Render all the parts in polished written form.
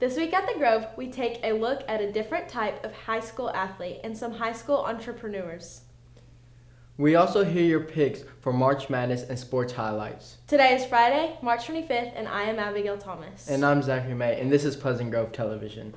This week at the Grove, we take a look at a different type of high school athlete and some high school entrepreneurs. We also hear your picks for March Madness and sports highlights. Today is Friday, March 25th, and I am Abigail Thomas. And I'm Zachary May, and this is Pleasant Grove Television.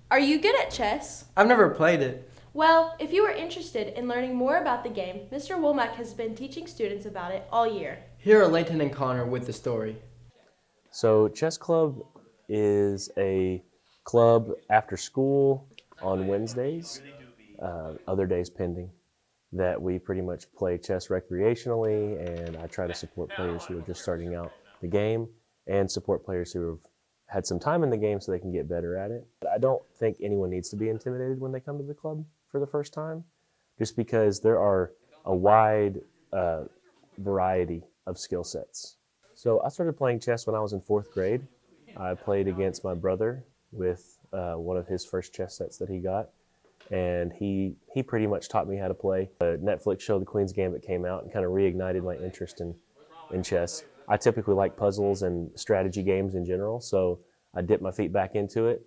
Are you good at chess? I've never played it. Well, if you are interested in learning more about the game, Mr. Womack has been teaching students about it all year. Here are Layton and Connor with the story. So Chess Club is a club after school on Wednesdays, other days pending, that we pretty much play chess recreationally, and I try to support players who are just starting out the game and support players who have had some time in the game so they can get better at it. But I don't think anyone needs to be intimidated when they come to the club for the first time, just because there are a wide variety of skill sets. So I started playing chess when I was in 4th grade. I played against my brother with one of his first chess sets that he got, and he pretty much taught me how to play. The Netflix show The Queen's Gambit came out and kind of reignited my interest in chess. I typically like puzzles and strategy games in general, so I dipped my feet back into it,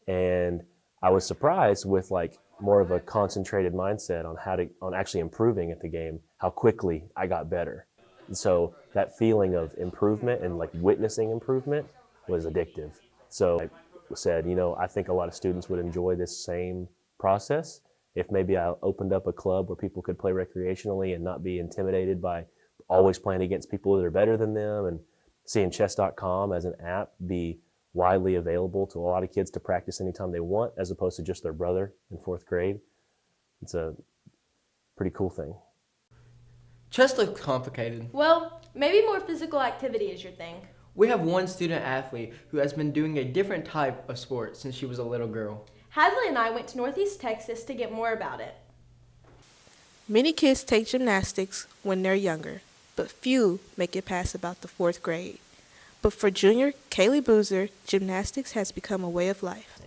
and I was surprised with like more of a concentrated mindset on actually improving at the game, how quickly I got better. And so that feeling of improvement and like witnessing improvement was addictive. So I said, I think a lot of students would enjoy this same process if maybe I opened up a club where people could play recreationally and not be intimidated by always playing against people that are better than them, and seeing chess.com as an app be widely available to a lot of kids to practice anytime they want, as opposed to just their brother in 4th grade. It's a pretty cool thing. Chess looks complicated. Well, maybe more physical activity is your thing. We have one student athlete who has been doing a different type of sport since she was a little girl. Hadley and I went to Northeast Texas to get more about it. Many kids take gymnastics when they're younger, but few make it past about the 4th grade. But for junior Kaylee Boozer, gymnastics has become a way of life.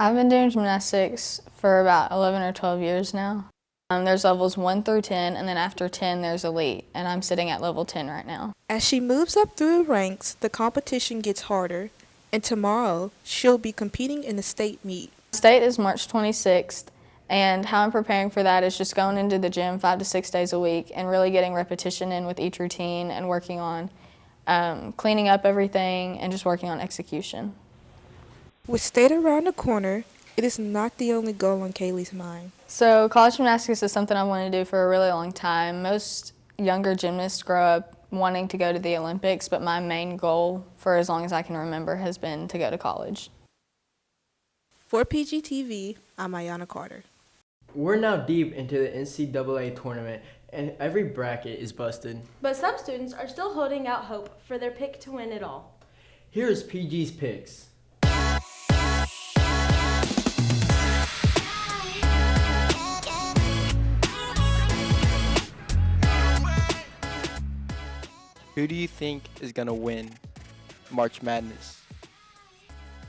I've been doing gymnastics for about 11 or 12 years now. There's levels 1 through 10, and then after 10 there's elite, and I'm sitting at level 10 right now. As she moves up through the ranks, the competition gets harder, and tomorrow she'll be competing in the state meet. State is March 26th, and how I'm preparing for that is just going into the gym 5 to 6 days a week and really getting repetition in with each routine and working on cleaning up everything and just working on execution. With state around the corner, it is not the only goal on Kaylee's mind. So college gymnastics is something I've wanted to do for a really long time. Most younger gymnasts grow up wanting to go to the Olympics, but my main goal for as long as I can remember has been to go to college. For PGTV, I'm Ayana Carter. We're now deep into the NCAA tournament, and every bracket is busted. But some students are still holding out hope for their pick to win it all. Here is PG's picks. Who do you think is going to win March Madness?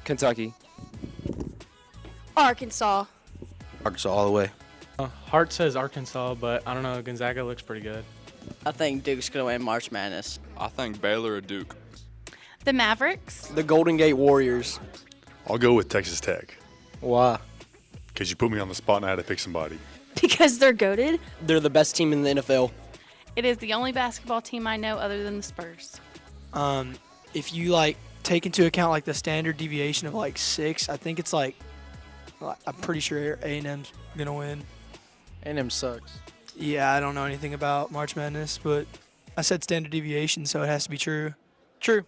Kentucky. Arkansas. Arkansas all the way. Heart says Arkansas, but I don't know. Gonzaga looks pretty good. I think Duke's going to win March Madness. I think Baylor or Duke. The Mavericks. The Golden Gate Warriors. I'll go with Texas Tech. Why? Because you put me on the spot and I had to pick somebody. Because they're goated. They're the best team in the NFL. It is the only basketball team I know other than the Spurs. If you take into account the standard deviation of 6, I think it's I'm pretty sure A&M's gonna win. A&M sucks. Yeah, I don't know anything about March Madness, but I said standard deviation, so it has to be true. True.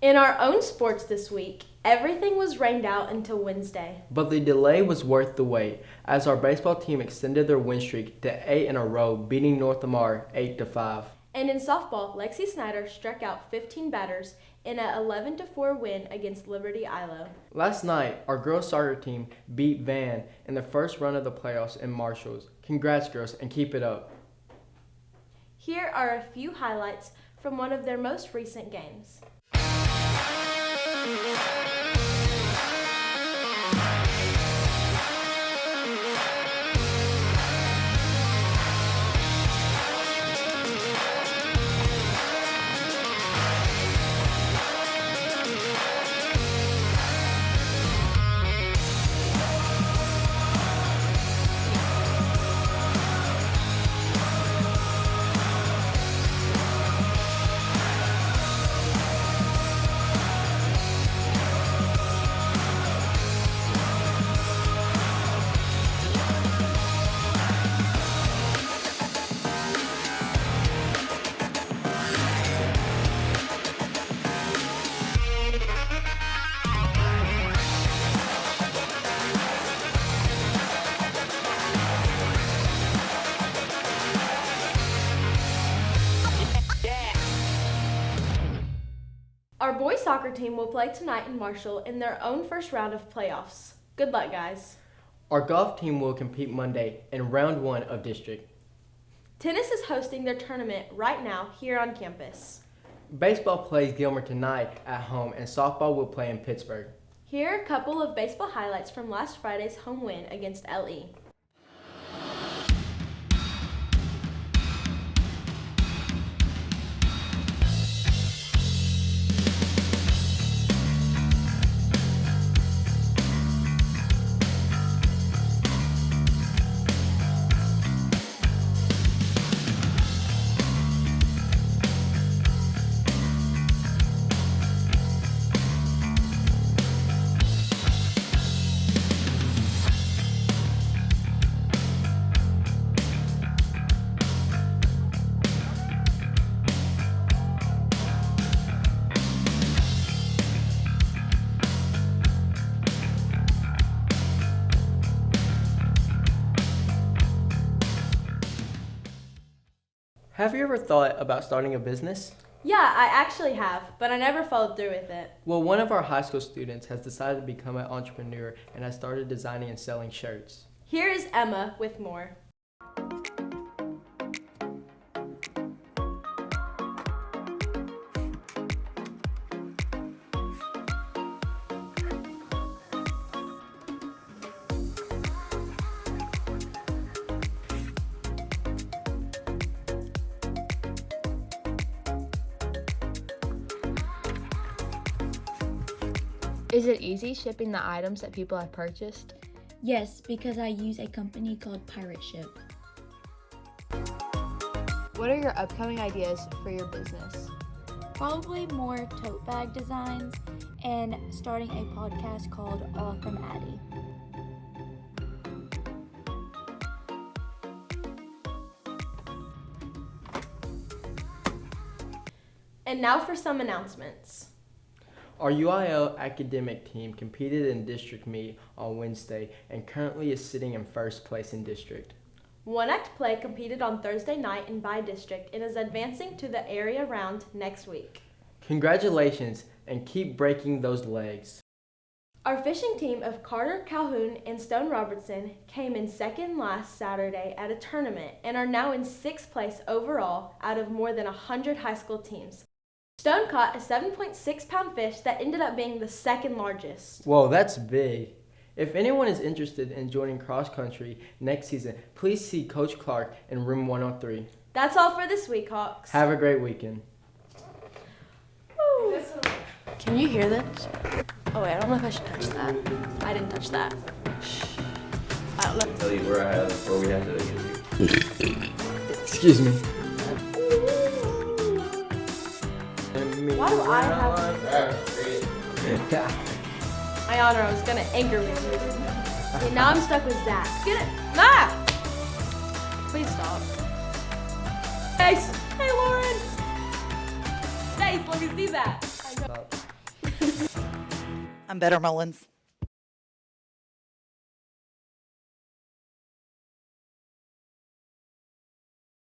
In our own sports this week, everything was rained out until Wednesday. But the delay was worth the wait, as our baseball team extended their win streak to 8 in a row, beating North Lamar 8-5. And in softball, Lexi Snyder struck out 15 batters in an 11-4 win against Liberty Ilo. Last night, our girls soccer team beat Van in the first run of the playoffs in Marshalls. Congrats, girls, and keep it up. Here are a few highlights from one of their most recent games. Our boys soccer team will play tonight in Marshall in their own first round of playoffs. Good luck, guys. Our golf team will compete Monday in round 1 of district. Tennis is hosting their tournament right now here on campus. Baseball plays Gilmer tonight at home, and softball will play in Pittsburgh. Here are a couple of baseball highlights from last Friday's home win against LE. Have you ever thought about starting a business? Yeah, I actually have, but I never followed through with it. Well, one of our high school students has decided to become an entrepreneur and has started designing and selling shirts. Here is Emma with more. Is it easy shipping the items that people have purchased? Yes, because I use a company called Pirate Ship. What are your upcoming ideas for your business? Probably more tote bag designs and starting a podcast called All from Addie. And now for some announcements. Our UIL academic team competed in district meet on Wednesday and currently is sitting in first place in district. One Act Play competed on Thursday night in by district and is advancing to the area round next week. Congratulations and keep breaking those legs. Our fishing team of Carter Calhoun and Stone Robertson came in second last Saturday at a tournament and are now in 6th place overall out of more than 100 high school teams. Stone caught a 7.6-pound fish that ended up being the second largest. Whoa, that's big. If anyone is interested in joining cross country next season, please see Coach Clark in room 103. That's all for this week, Hawks. Have a great weekend. Woo. Can you hear this? Oh wait, I don't know if I should touch that. I didn't touch that. Shh. I don't know. Tell you where I have before we have to. Excuse me. Why do I have my honor, I was gonna anchor with you. Okay, now I'm stuck with Zach. Get it! Ah! Please stop. Guys! Hey, Lauren! Nice, let me see that. I'm Better Mullins.